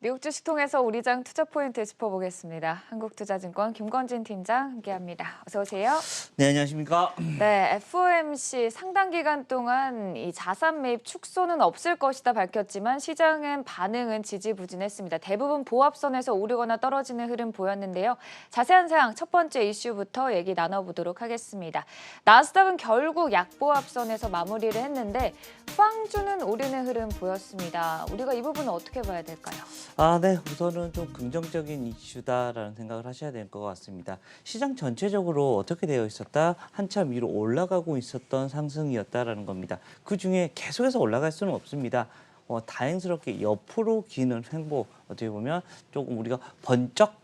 미국 주식 통해서 우리장 투자 포인트 짚어보겠습니다. 한국투자증권 김건진 팀장 함께합니다. 어서 오세요. 네, 안녕하십니까. 네, FOMC 상당 기간 동안 이 자산 매입 축소는 없을 것이다 밝혔지만 시장은 반응은 지지부진했습니다. 대부분 보합선에서 오르거나 떨어지는 흐름 보였는데요. 자세한 사항 첫 번째 이슈부터 얘기 나눠보도록 하겠습니다. 나스닥은 결국 약보합선에서 마무리를 했는데 빵주는 오르는 흐름 보였습니다. 우리가 이 부분은 어떻게 봐야 될까요? 네, 우선은 좀 긍정적인 이슈다라는 생각을 하셔야 될 것 같습니다. 시장 전체적으로 어떻게 되어 있었다? 한참 위로 올라가고 있었던 상승이었다라는 겁니다. 그중에 계속해서 올라갈 수는 없습니다. 다행스럽게 옆으로 기는 횡보, 어떻게 보면 조금 우리가 번쩍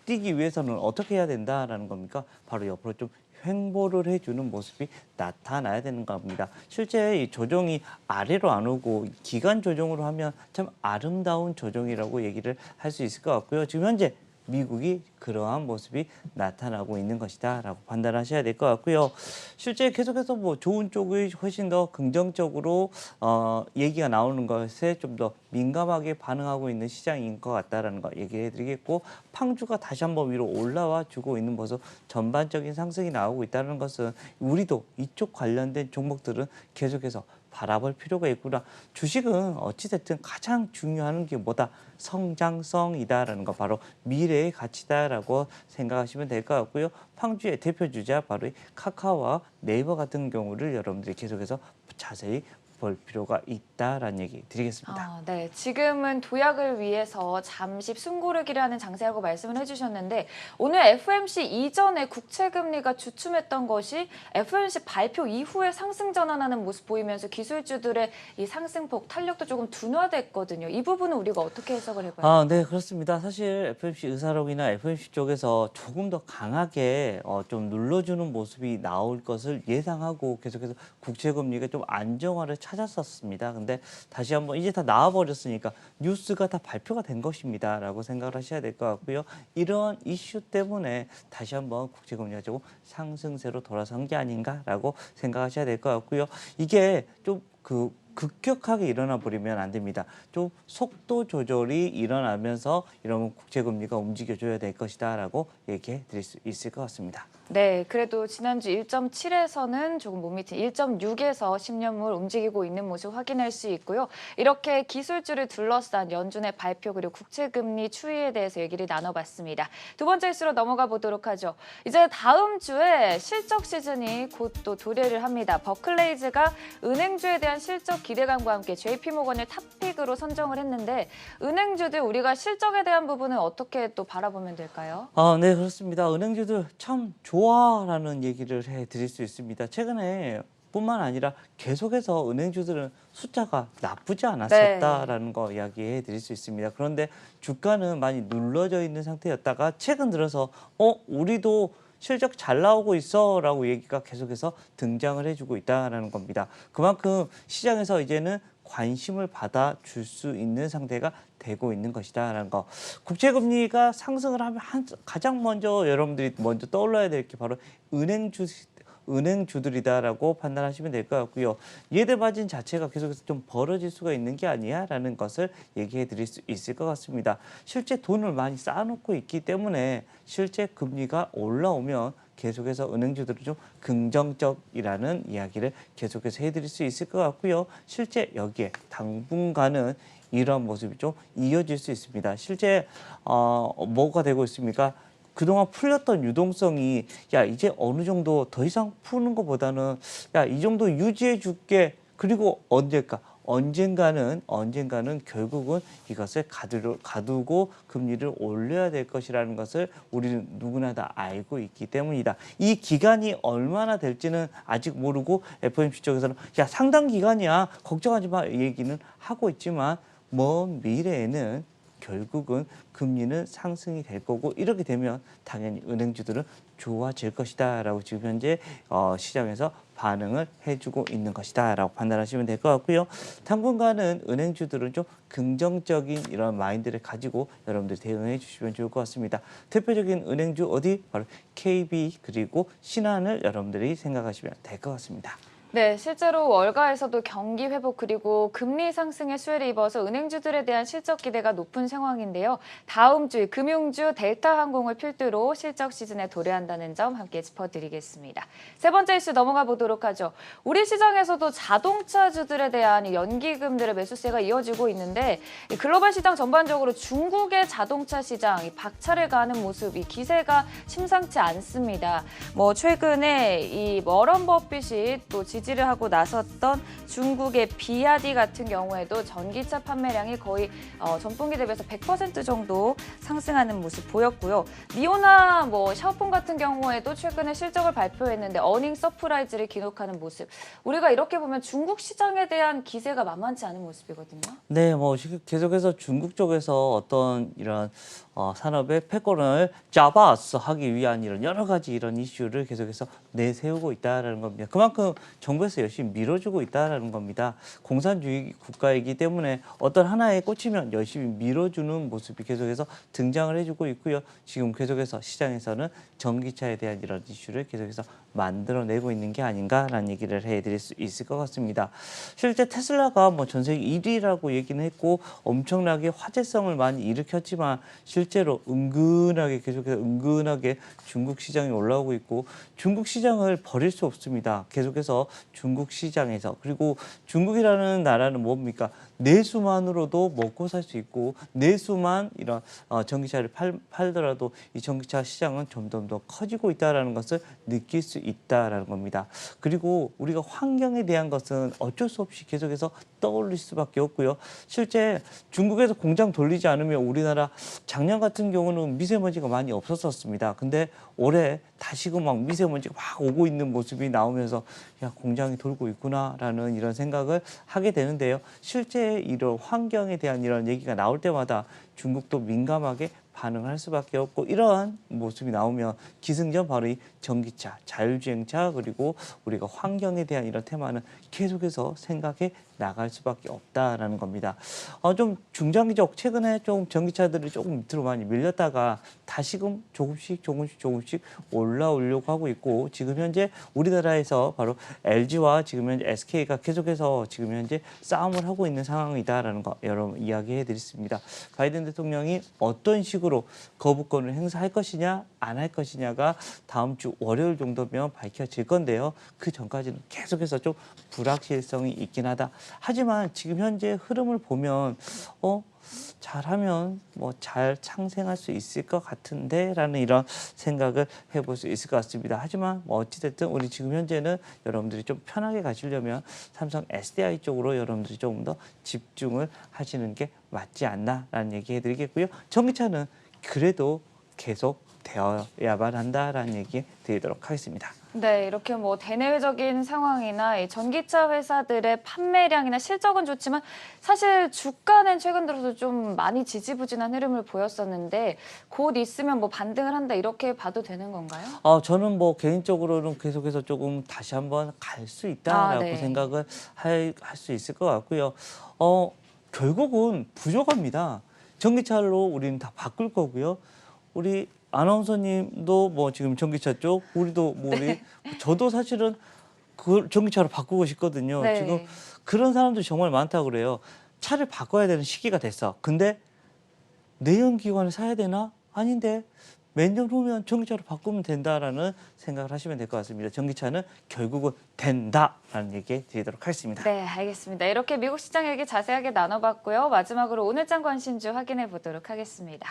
뛰기 위해서는 어떻게 해야 된다라는 겁니까? 바로 옆으로 좀 횡보를 해주는 모습이 나타나야 되는 겁니다. 실제 이 조정이 아래로 안 오고 기간 조정으로 하면 참 아름다운 조정이라고 얘기를 할 수 있을 것 같고요. 지금 현재 미국이 그러한 모습이 나타나고 있는 것이다라고 판단하셔야 될 것 같고요. 실제 계속해서 뭐 좋은 쪽이 훨씬 더 긍정적으로 얘기가 나오는 것에 좀 더 민감하게 반응하고 있는 시장인 것 같다라는 거 얘기해드리겠고, 팡주가 다시 한번 위로 올라와 주고 있는 모습, 전반적인 상승이 나오고 있다는 것은 우리도 이쪽 관련된 종목들은 계속해서 바라볼 필요가 있구나. 주식은 어찌됐든 가장 중요한 게 뭐다? 성장성이다라는 거, 바로 미래의 가치다라고 생각하시면 될 것 같고요. 팡주의 대표 주자 바로 카카오와 네이버 같은 경우를 여러분들이 계속해서 자세히 볼 필요가 있다라는 얘기 드리겠습니다. 네. 지금은 도약을 위해서 잠시 숨고르기를 하는 장세라고 말씀을 해주셨는데 오늘 FOMC 이전에 국채금리가 주춤했던 것이 FOMC 발표 이후에 상승 전환하는 모습 보이면서 기술주들의 이 상승폭 탄력도 조금 둔화됐거든요. 이 부분은 우리가 어떻게 해석을 해봐요? 네, 그렇습니다. 사실 FOMC 의사록이나 FOMC 쪽에서 조금 더 강하게 좀 눌러주는 모습이 나올 것을 예상하고 계속해서 국채금리가 좀 안정화를 찾았었습니다. 근데 다시 한번 이제 다 나와버렸으니까 뉴스가 다 발표가 된 것입니다라고 생각을 하셔야 될 것 같고요. 이런 이슈 때문에 다시 한번 국채금리가 조금 상승세로 돌아선 게 아닌가라고 생각하셔야 될 것 같고요. 이게 좀 급격하게 일어나 버리면 안 됩니다. 좀 속도 조절이 일어나면서 이런 국채금리가 움직여줘야 될 것이다라고 얘기해 드릴 수 있을 것 같습니다. 네, 그래도 지난주 1.7에서는 조금 못 미친 1.6에서 10년물 움직이고 있는 모습 확인할 수 있고요. 이렇게 기술주를 둘러싼 연준의 발표 그리고 국채금리 추이에 대해서 얘기를 나눠봤습니다. 두 번째 이슈로 넘어가 보도록 하죠. 이제 다음 주에 실적 시즌이 곧 또 도래를 합니다. 버클레이즈가 은행주에 대한 실적 기대감과 함께 JP모건을 탑픽으로 선정을 했는데 은행주들 우리가 실적에 대한 부분은 어떻게 또 바라보면 될까요? 네, 그렇습니다. 은행주들 참 좋아라는 얘기를 해드릴 수 있습니다. 최근에 뿐만 아니라 계속해서 은행주들은 숫자가 나쁘지 않았었다라는 거 이야기해 드릴 수 있습니다. 그런데 주가는 많이 눌러져 있는 상태였다가 최근 들어서 우리도 실적 잘 나오고 있어 라고 얘기가 계속해서 등장을 해주고 있다는 겁니다. 그만큼 시장에서 이제는 관심을 받아줄 수 있는 상태가 되고 있는 것이다라는 거. 국채금리가 상승을 하면 가장 먼저 여러분들이 먼저 떠올라야 될 게 바로 은행주들이다라고 판단하시면 될 것 같고요. 예대 마진 자체가 계속해서 좀 벌어질 수가 있는 게 아니야라는 것을 얘기해 드릴 수 있을 것 같습니다. 실제 돈을 많이 쌓아놓고 있기 때문에 실제 금리가 올라오면 계속해서 은행주들은 좀 긍정적이라는 이야기를 계속해서 해드릴 수 있을 것 같고요. 실제 여기에 당분간은 이런 모습이 좀 이어질 수 있습니다. 실제 뭐가 되고 있습니까? 그동안 풀렸던 유동성이 이제 어느 정도 더 이상 푸는 것보다는 이 정도 유지해 줄게. 그리고 언젠가는 결국은 이것을 가두고 금리를 올려야 될 것이라는 것을 우리는 누구나 다 알고 있기 때문이다. 이 기간이 얼마나 될지는 아직 모르고 FOMC 쪽에서는 상당 기간이야 걱정하지 마 얘기는 하고 있지만 먼 미래에는 결국은 금리는 상승이 될 거고, 이렇게 되면 당연히 은행주들은 좋아질 것이다라고 지금 현재 시장에서 반응을 해주고 있는 것이다라고 판단하시면 될 것 같고요. 당분간은 은행주들은 좀 긍정적인 이런 마인드를 가지고 여러분들 대응해 주시면 좋을 것 같습니다. 대표적인 은행주 어디? 바로 KB 그리고 신한을 여러분들이 생각하시면 될 것 같습니다. 네, 실제로 월가에서도 경기 회복 그리고 금리 상승의 수혜를 입어서 은행주들에 대한 실적 기대가 높은 상황인데요. 다음 주 금융주 델타항공을 필두로 실적 시즌에 도래한다는 점 함께 짚어드리겠습니다. 세 번째 이슈 넘어가 보도록 하죠. 우리 시장에서도 자동차주들에 대한 이 연기금들의 매수세가 이어지고 있는데 이 글로벌 시장 전반적으로 중국의 자동차 시장 이 박차를 가하는 모습, 이 기세가 심상치 않습니다. 최근에 이 워런 버핏이 또 지지를 하고 나섰던 중국의 비아디 같은 경우에도 전기차 판매량이 거의 전분기 대비해서 100% 정도 상승하는 모습 보였고요. 니오나 샤오퐁 같은 경우에도 최근에 실적을 발표했는데 어닝 서프라이즈를 기록하는 모습. 우리가 이렇게 보면 중국 시장에 대한 기세가 만만치 않은 모습이거든요. 네, 계속해서 중국 쪽에서 어떤 이런 산업의 패권을 잡아서 하기 위한 이런 여러 가지 이런 이슈를 계속해서 내세우고 있다라는 겁니다. 그만큼 정부에서 열심히 밀어주고 있다라는 겁니다. 공산주의 국가이기 때문에 어떤 하나에 꽂히면 열심히 밀어주는 모습이 계속해서 등장을 해주고 있고요. 지금 계속해서 시장에서는 전기차에 대한 이런 이슈를 계속해서 만들어내고 있는 게 아닌가라는 얘기를 해드릴 수 있을 것 같습니다. 실제 테슬라가 전 세계 1위라고 얘기는 했고 엄청나게 화제성을 많이 일으켰지만 실제로 계속해서 은근하게 중국 시장이 올라오고 있고 중국 시장을 버릴 수 없습니다. 계속해서 중국 시장에서 그리고 중국이라는 나라는 뭡니까? 내수만으로도 먹고 살 수 있고 내수만 이런 전기차를 팔더라도 이 전기차 시장은 점점 더 커지고 있다는 것을 느낄 수 있다라는 겁니다. 그리고 우리가 환경에 대한 것은 어쩔 수 없이 계속해서 떠올릴 수밖에 없고요. 실제 중국에서 공장 돌리지 않으면 우리나라 작년 같은 경우는 미세먼지가 많이 없었습니다. 근데 올해 다시금 막 미세먼지가 막 오고 있는 모습이 나오면서 야, 공장이 돌고 있구나라는 이런 생각을 하게 되는데요. 실제 이런 환경에 대한 이런 얘기가 나올 때마다 중국도 민감하게 반응을 할 수밖에 없고 이러한 모습이 나오면 기승전 바로 이 전기차, 자율주행차 그리고 우리가 환경에 대한 이런 테마는 계속해서 생각해 나갈 수밖에 없다라는 겁니다. 좀 중장기적 최근에 좀 전기차들이 조금 밑으로 많이 밀렸다가 다시금 조금씩 올라오려고 하고 있고 지금 현재 우리나라에서 바로 LG와 지금 현재 SK가 계속해서 지금 현재 싸움을 하고 있는 상황이다라는 거 여러분 이야기해 드렸습니다. 바이든 대통령이 어떤 식으로 거부권을 행사할 것이냐 안 할 것이냐가 다음 주 월요일 정도면 밝혀질 건데요. 그 전까지는 계속해서 좀 불확실성이 있긴 하다. 하지만 지금 현재 흐름을 보면 잘하면 잘 상생할 수 있을 것 같은데 라는 이런 생각을 해볼 수 있을 것 같습니다. 하지만 어찌됐든 우리 지금 현재는 여러분들이 좀 편하게 가시려면 삼성 SDI 쪽으로 여러분들이 조금 더 집중을 하시는 게 맞지 않나라는 얘기 해드리겠고요. 전기차는 그래도 계속 되어야만 한다라는 얘기 드리도록 하겠습니다. 네, 이렇게 대내외적인 상황이나 이 전기차 회사들의 판매량이나 실적은 좋지만 사실 주가는 최근 들어서 좀 많이 지지부진한 흐름을 보였었는데 곧 있으면 반등을 한다 이렇게 봐도 되는 건가요? 저는 개인적으로는 계속해서 조금 다시 한번 갈 수 있다라고 네. 생각을 할 수 있을 것 같고요. 결국은 부족합니다. 전기차로 우리는 다 바꿀 거고요. 우리 아나운서님도 지금 전기차 쪽, 우리도 저도 사실은 그 전기차로 바꾸고 싶거든요. 네. 지금 그런 사람들이 정말 많다고 그래요. 차를 바꿔야 되는 시기가 됐어. 근데 내연기관을 사야 되나? 아닌데 몇 년 후면 전기차로 바꾸면 된다라는 생각을 하시면 될 것 같습니다. 전기차는 결국은 된다라는 얘기 드리도록 하겠습니다. 네, 알겠습니다. 이렇게 미국 시장 얘기 자세하게 나눠봤고요. 마지막으로 오늘장 관심주 확인해 보도록 하겠습니다.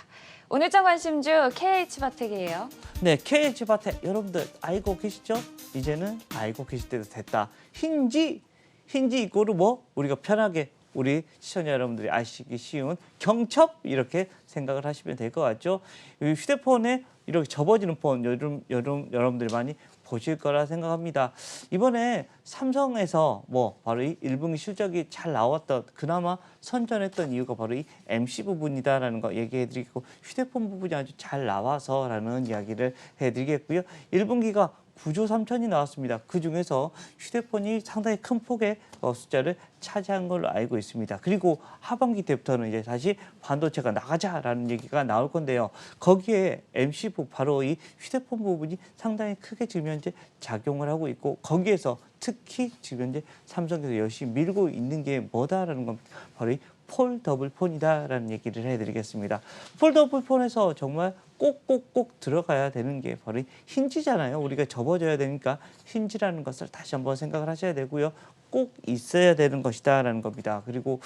오늘장 관심주 KH바텍이에요. 네, KH바텍 여러분들 알고 계시죠? 이제는 알고 계실 때도 됐다. 힌지 이거를 우리가 편하게 우리 시청자 여러분들이 아시기 쉬운 경첩 이렇게 생각을 하시면 될 것 같죠. 휴대폰에 이렇게 접어지는 폰 여러분들이 많이 보실 거라 생각합니다. 이번에 삼성에서 바로 이 1분기 실적이 잘 나왔던 그나마 선전했던 이유가 바로 이 MC 부분이다라는 거 얘기해 드리고 휴대폰 부분이 아주 잘 나와서라는 이야기를 해 드리겠고요. 1분기가 9조 3천이 나왔습니다. 그중에서 휴대폰이 상당히 큰 폭의 숫자를 차지한 걸로 알고 있습니다. 그리고 하반기 때부터는 이제 다시 반도체가 나가자라는 얘기가 나올 건데요. 거기에 MC4 바로 이 휴대폰 부분이 상당히 크게 지금 현재 작용을 하고 있고 거기에서 특히 지금 현재 삼성에서 열심히 밀고 있는 게 뭐다라는 겁니다. 바로 이 폴더블 폰이다라는 얘기를 해드리겠습니다. 폴더블 폰에서 정말 꼭꼭꼭 들어가야 되는 게 바로 이 힌지잖아요. 우리가 접어줘야 되니까 힌지라는 것을 다시 한번 생각을 하셔야 되고요. 꼭 있어야 되는 것이다라는 겁니다. 그리고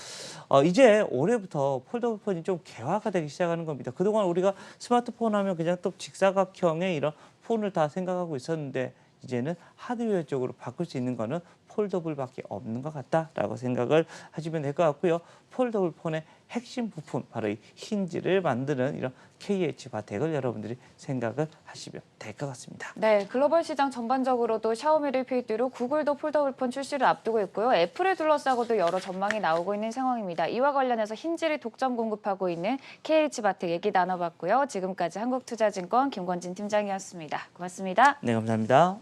이제 올해부터 폴더블 폰이 좀 개화가 되기 시작하는 겁니다. 그동안 우리가 스마트폰 하면 그냥 또 직사각형의 이런 폰을 다 생각하고 있었는데 이제는 하드웨어 쪽으로 바꿀 수 있는 거는 폴더블밖에 없는 것 같다라고 생각을 하시면 될 것 같고요. 폴더블 폰의 핵심 부품 바로 이 힌지를 만드는 이런 KH 바텍을 여러분들이 생각을 하시면 될 것 같습니다. 네, 글로벌 시장 전반적으로도 샤오미를 필두로 구글도 폴더블폰 출시를 앞두고 있고요. 애플을 둘러싸고도 여러 전망이 나오고 있는 상황입니다. 이와 관련해서 힌지를 독점 공급하고 있는 KH바텍 얘기 나눠봤고요. 지금까지 한국투자증권 김권진 팀장이었습니다. 고맙습니다. 네, 감사합니다.